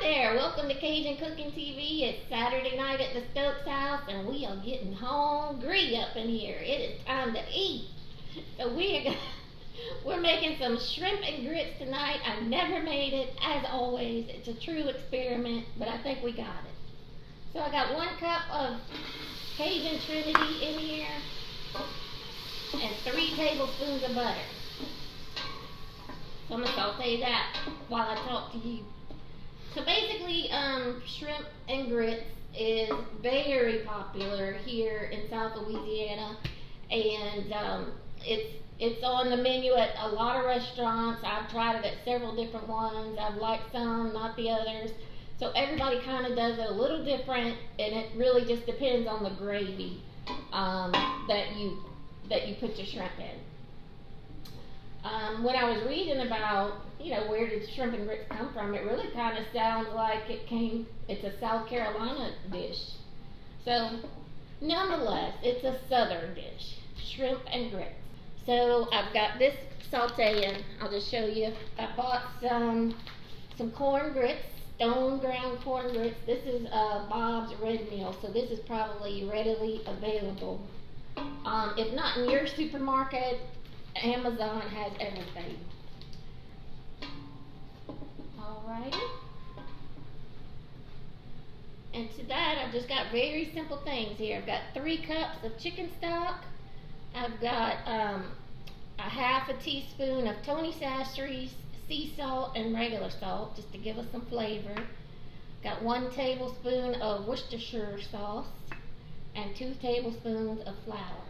there, welcome to Cajun Cooking TV. It's Saturday night at the Stokes house and we are getting hungry up in here. It is time to eat. So we're making some shrimp and grits tonight. I've never made it, as always. It's a true experiment, but I think we got it. So I got 1 cup of Cajun Trinity in here and 3 tablespoons of butter. So I'm gonna saute that while I talk to you. So basically, shrimp and grits is very popular here in South Louisiana, and it's on the menu at a lot of restaurants. I've tried it at several different ones. I've liked some, not the others. So everybody kind of does it a little different, and it really just depends on the gravy that you put your shrimp in. When I was reading about, where did shrimp and grits come from, it really kind of sounds like it's a South Carolina dish. So, nonetheless, it's a southern dish, shrimp and grits. So, I've got this sauteing. I'll just show you. I bought some corn grits, stone ground corn grits. This is Bob's Red Mill, so this is probably readily available. If not in your supermarket, Amazon has everything. Alrighty. And to that, I've just got very simple things here. I've got 3 cups of chicken stock. I've got a half a teaspoon of Tony Chachere's sea salt and regular salt, just to give us some flavor. Got 1 tablespoon of Worcestershire sauce and 2 tablespoons of flour.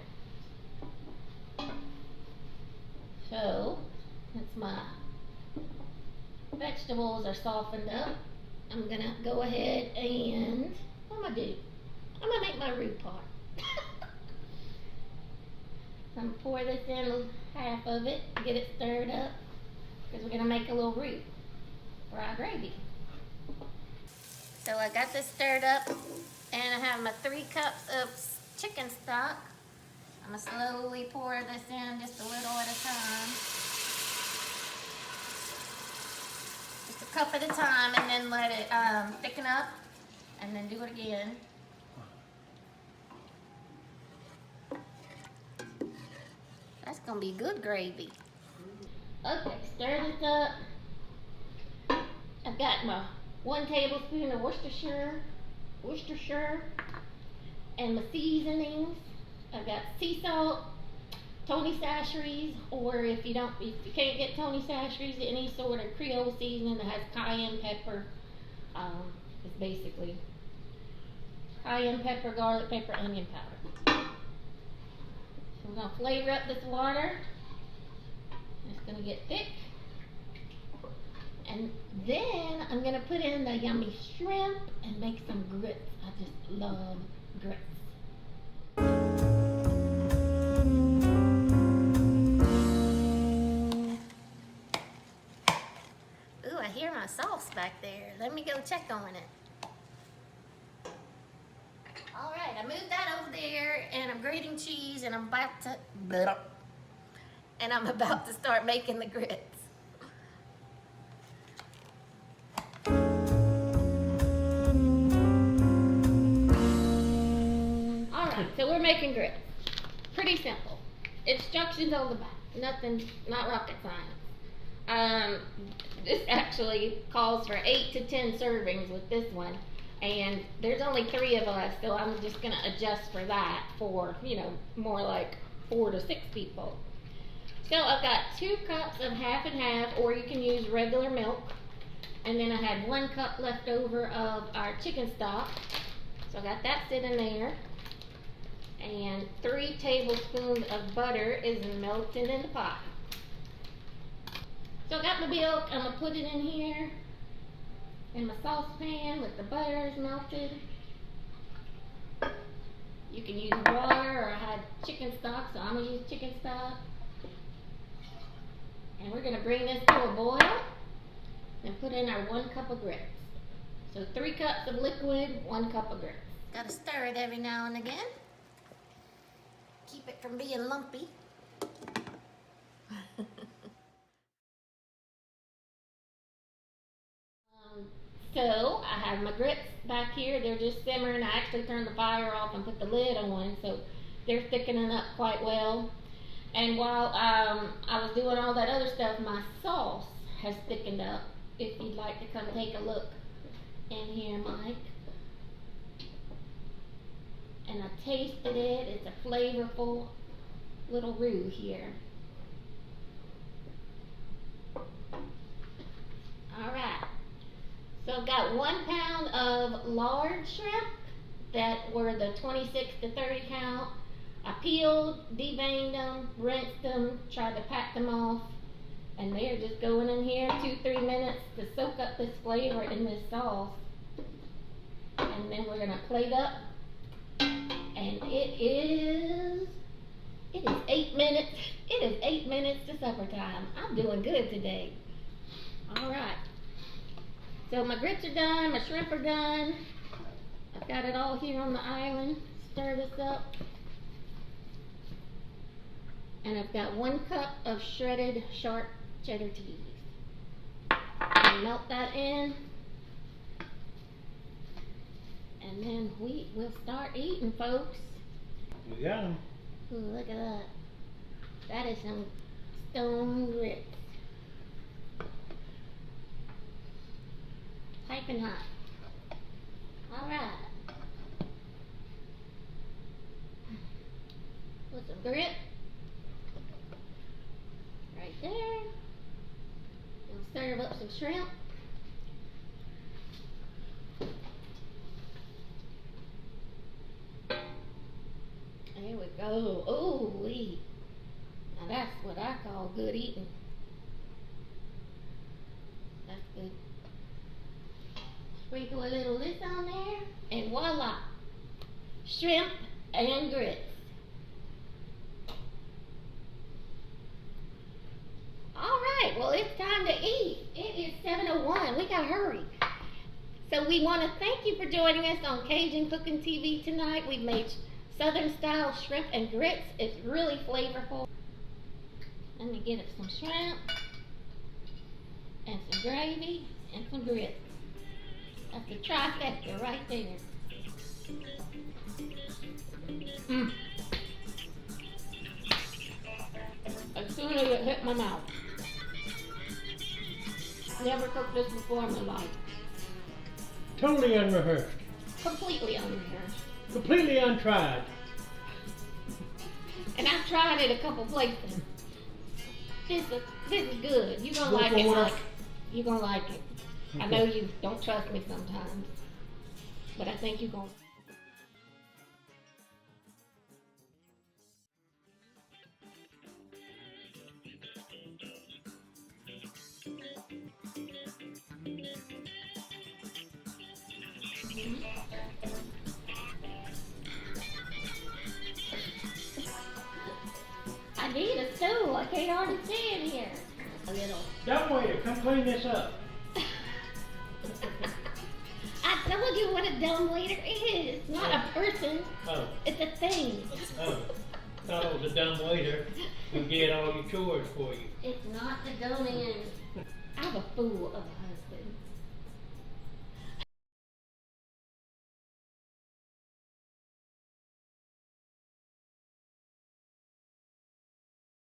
So, once my vegetables are softened up, I'm gonna go ahead and, what am I gonna do? I'm gonna make my roux pot. I'm gonna pour this in, half of it, get it stirred up, because we're gonna make a little roux for our gravy. So I got this stirred up, and I have my 3 cups of chicken stock. I'm going to slowly pour this in just a little at a time. Just a cup at a time, and then let it thicken up, and then do it again. That's going to be good gravy. Okay, stir this up. I've got my 1 tablespoon of Worcestershire, and my seasonings. I've got sea salt, Tony Chachere's, or if you can't get Tony Chachere's, any sort of Creole seasoning that has cayenne pepper. It's basically cayenne pepper, garlic pepper, onion powder. So we're gonna flavor up this water. It's gonna get thick. And then I'm gonna put in the yummy shrimp and make some grits. I just love grits. Ooh, I hear my sauce back there. Let me go check on it. Alright, I moved that over there, and I'm grating cheese, and I'm about to start making the grits. Alright, so we're making grits. Pretty simple. Instructions on the back. Nothing, not rocket science. This actually calls for 8 to 10 servings with this one, and there's only 3 of us, so I'm just gonna adjust for that for, more like 4 to 6 people. So I've got 2 cups of half and half, or you can use regular milk, and then I had 1 cup left over of our chicken stock, so I got that sitting there, and 3 tablespoons of butter is melted in the pot. So I got my milk. I'm going to put it in here in my saucepan with the butter is melted. You can use water, or I had chicken stock, so I'm going to use chicken stock. And we're going to bring this to a boil and put in our 1 cup of grits. So 3 cups of liquid, 1 cup of grits. Got to stir it every now and again. Keep it from being lumpy. So I have my grits back here. They're just simmering. I actually turned the fire off and put the lid on, so they're thickening up quite well. And while I was doing all that other stuff, my sauce has thickened up. If you'd like to come take a look in here, Mike. And I tasted it. It's a flavorful little roux here. Alright. So I've got 1 pound of large shrimp that were the 26 to 30 count. I peeled, deveined them, rinsed them, tried to pack them off, and they're just going in here 2-3 minutes to soak up this flavor in this sauce. And then we're gonna plate up, and it is 8 minutes. It is 8 minutes to supper time. I'm doing good today. All right. So my grits are done, my shrimp are done. I've got it all here on the island. Stir this up. And I've got 1 cup of shredded sharp cheddar cheese. And melt that in. And then we will start eating, folks. We got them. Ooh, look at that. That is some stone grits. Piping hot. Alright. Put some grit right there. We'll serve up some shrimp. There we go. Oh, wee. Now that's what I call good eating. That's good. Sprinkle a little of this on there, and voila. Shrimp and grits. Alright, well it's time to eat. It is 7:01. We gotta hurry. So we want to thank you for joining us on Cajun Cooking TV tonight. We've made Southern style shrimp and grits. It's really flavorful. Let me get us some shrimp and some gravy and some grits. That's a trifecta right there. As soon as it hit my mouth. Never cooked this before in my life. Totally unrehearsed. Completely unrehearsed. Completely untried. And I've tried it a couple places. This is good. You're gonna like it, Mike. You're gonna like it. Okay. I know you don't trust me sometimes, but I think you're gonna. I need a stool. I can't hardly see in here. A little. Dumb waiter, come clean this up. I told you what a dumb waiter is. Not a person. Oh. It's a thing. Oh. Thought it was a dumb waiter who did all your chores for you. It's not the dumb end. I have a fool of